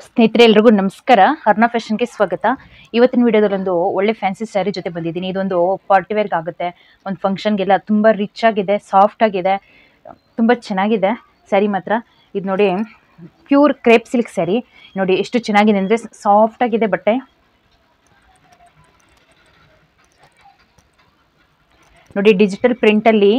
ಸ್ನೇಹಿತರೆ ಎಲ್ರಿಗೂ ನಮಸ್ಕಾರ. ಅರ್ನಾ ಫ್ಯಾಷನ್ಗೆ ಸ್ವಾಗತ. ಇವತ್ತಿನ ವಿಡಿಯೋದಲ್ಲೊಂದು ಒಳ್ಳೆ ಫ್ಯಾನ್ಸಿ ಸ್ಯಾರಿ ಜೊತೆ ಬಂದಿದ್ದೀನಿ. ಇದೊಂದು ಪಾರ್ಟಿ ವೇರ್ಗೆ ಆಗುತ್ತೆ, ಒಂದು ಫಂಕ್ಷನ್ಗೆಲ್ಲ ತುಂಬ ರಿಚ್ ಆಗಿದೆ, ಸಾಫ್ಟ್ ಆಗಿದೆ, ತುಂಬ ಚೆನ್ನಾಗಿದೆ ಸ್ಯಾರಿ ಮಾತ್ರ. ಇದು ನೋಡಿ ಪ್ಯೂರ್ ಕ್ರೇಪ್ ಸಿಲ್ಕ್ ಸ್ಯಾರಿ. ನೋಡಿ ಎಷ್ಟು ಚೆನ್ನಾಗಿದೆ ಅಂದರೆ ಸಾಫ್ಟ್ ಆಗಿದೆ ಬಟ್ಟೆ. ನೋಡಿ ಡಿಜಿಟಲ್ ಪ್ರಿಂಟಲ್ಲಿ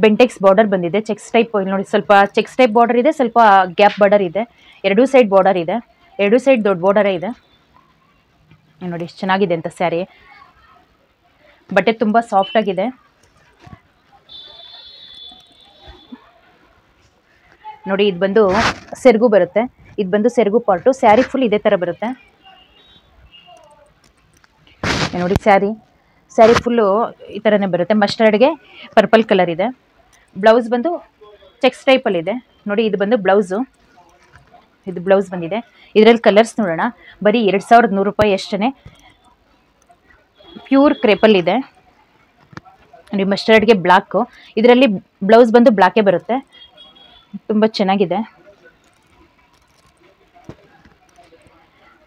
ಬೆಂಟೆಕ್ಸ್ ಬಾರ್ಡರ್ ಬಂದಿದೆ, ಚೆಕ್ಸ್ ಟೈಪ್. ನೋಡಿ ಸ್ವಲ್ಪ ಚೆಕ್ಸ್ ಟೈಪ್ ಬಾರ್ಡರ್ ಇದೆ, ಸ್ವಲ್ಪ ಗ್ಯಾಪ್ ಬಾರ್ಡರ್ ಇದೆ, ಎರಡೂ ಸೈಡ್ ಬಾರ್ಡರ್ ಇದೆ, ಎರಡೂ ಸೈಡ್ ದೊಡ್ಡ ಬಾರ್ಡರೇ ಇದೆ. ನೋಡಿ ಎಷ್ಟು ಚೆನ್ನಾಗಿದೆ ಅಂತ ಸ್ಯಾರಿ. ಬಟ್ಟೆ ತುಂಬ ಸಾಫ್ಟ್ ಆಗಿದೆ. ನೋಡಿ ಇದು ಬಂದು ಸೆರಗು ಬರುತ್ತೆ, ಇದು ಬಂದು ಸೆರಗು ಪಾರ್ಟು. ಸ್ಯಾರಿ ಫುಲ್ ಇದೇ ಥರ ಬರುತ್ತೆ. ನೋಡಿ ಸ್ಯಾರಿ ಫುಲ್ಲು ಈ ಥರನೇ ಬರುತ್ತೆ. ಮಸ್ಟರ್ಡ್ಗೆ ಪರ್ಪಲ್ ಕಲರ್ ಇದೆ. ಬ್ಲೌಸ್ ಬಂದು ಚೆಕ್ಸ್ ಟೈಪಲ್ಲಿದೆ. ನೋಡಿ ಇದು ಬಂದು ಬ್ಲೌಸು, ಇದು ಬ್ಲೌಸ್ ಬಂದಿದೆ. ಇದರಲ್ಲಿ ಕಲರ್ಸ್ ನೋಡೋಣ. ಬರೀ 2100 ರೂಪಾಯಿ ಅಷ್ಟೇ. ಪ್ಯೂರ್ ಕ್ರೇಪಲ್ಲಿದೆ. ನೋಡಿ ಮಸ್ಟರ್ಡ್ಗೆ ಬ್ಲ್ಯಾಕು, ಇದರಲ್ಲಿ ಬ್ಲೌಸ್ ಬಂದು ಬ್ಲ್ಯಾಕೇ ಬರುತ್ತೆ. ತುಂಬ ಚೆನ್ನಾಗಿದೆ.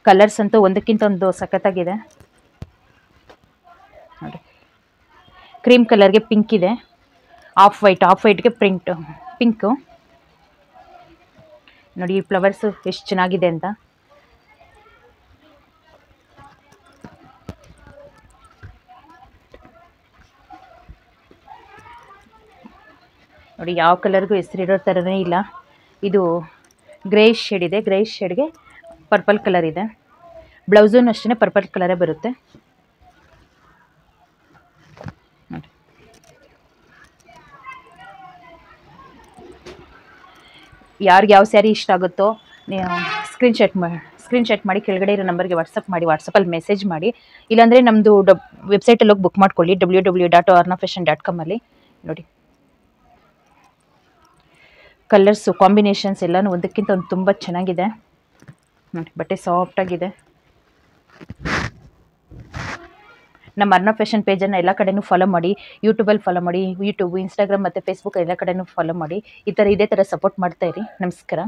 ಕಲರ್ಸ್ ಅಂತೂ ಒಂದಕ್ಕಿಂತ ಒಂದು ಸಖತ್ತಾಗಿದೆ. ನೋಡಿ ಕ್ರೀಮ್ ಕಲರ್ಗೆ ಪಿಂಕ್ ಇದೆ, ಆಫ್ ವೈಟ್ಗೆ ಪಿಂಕು. ನೋಡಿ ಈ ಫ್ಲವರ್ಸು ಎಷ್ಟು ಚೆನ್ನಾಗಿದೆ ಅಂತ. ನೋಡಿ ಯಾವ ಕಲರ್ಗೂ ಹೆಸರಿರೋ ಥರನೇ ಇಲ್ಲ. ಇದು ಗ್ರೇಷ್ ಶೇಡ್ ಇದೆ, ಗ್ರೇಷ್ ಶೇಡ್ಗೆ ಪರ್ಪಲ್ ಕಲರ್ ಇದೆ. ಬ್ಲೌಸೂ ಅಷ್ಟೇ ಪರ್ಪಲ್ ಕಲರೇ ಬರುತ್ತೆ. ಯಾರಿಗೆ ಯಾವ ಸ್ಯಾರಿ ಇಷ್ಟ ಆಗುತ್ತೋ ಸ್ಕ್ರೀನ್ಶಾಟ್ ಮಾಡಿ ಕೆಳಗಡೆ ಇರೋ ನಂಬರ್ಗೆ ವಾಟ್ಸಪ್ ಮಾಡಿ, ವಾಟ್ಸಪ್ಪಲ್ಲಿ ಮೆಸೇಜ್ ಮಾಡಿ. ಇಲ್ಲಾಂದರೆ ನಮ್ಮದು ವೆಬ್ಸೈಟಲ್ಲಿ ಹೋಗಿ ಬುಕ್ ಮಾಡ್ಕೊಳ್ಳಿ, www.arnafashion.com ಅಲ್ಲಿ. ನೋಡಿ ಕಲರ್ಸು ಕಾಂಬಿನೇಷನ್ಸ್ ಎಲ್ಲನೂ ಒಂದಕ್ಕಿಂತ ಒಂದು ತುಂಬ ಚೆನ್ನಾಗಿದೆ. ನೋಡಿ ಬಟ್ಟೆ ಸಾಫ್ಟಾಗಿದೆ. ನಮ್ಮ ಅರ್ನಾ ಫ್ಯಾಷನ್ ಪೇಜನ್ನು ಎಲ್ಲ ಕಡೆಯೂ ಫಾಲೋ ಮಾಡಿ, ಯೂಟ್ಯೂಬಲ್ಲಿ ಫಾಲೋ ಮಾಡಿ, ಯೂಟ್ಯೂಬ್, ಇನ್ಸ್ಟಾಗ್ರಾಮ್ ಮತ್ತು ಫೇಸ್ಬುಕ್ ಎಲ್ಲ ಕಡೆಯೂ ಫಾಲೋ ಮಾಡಿ. ಇದೇ ಥರ ಸಪೋರ್ಟ್ ಮಾಡ್ತಾಯಿರಿ. ನಮಸ್ಕಾರ.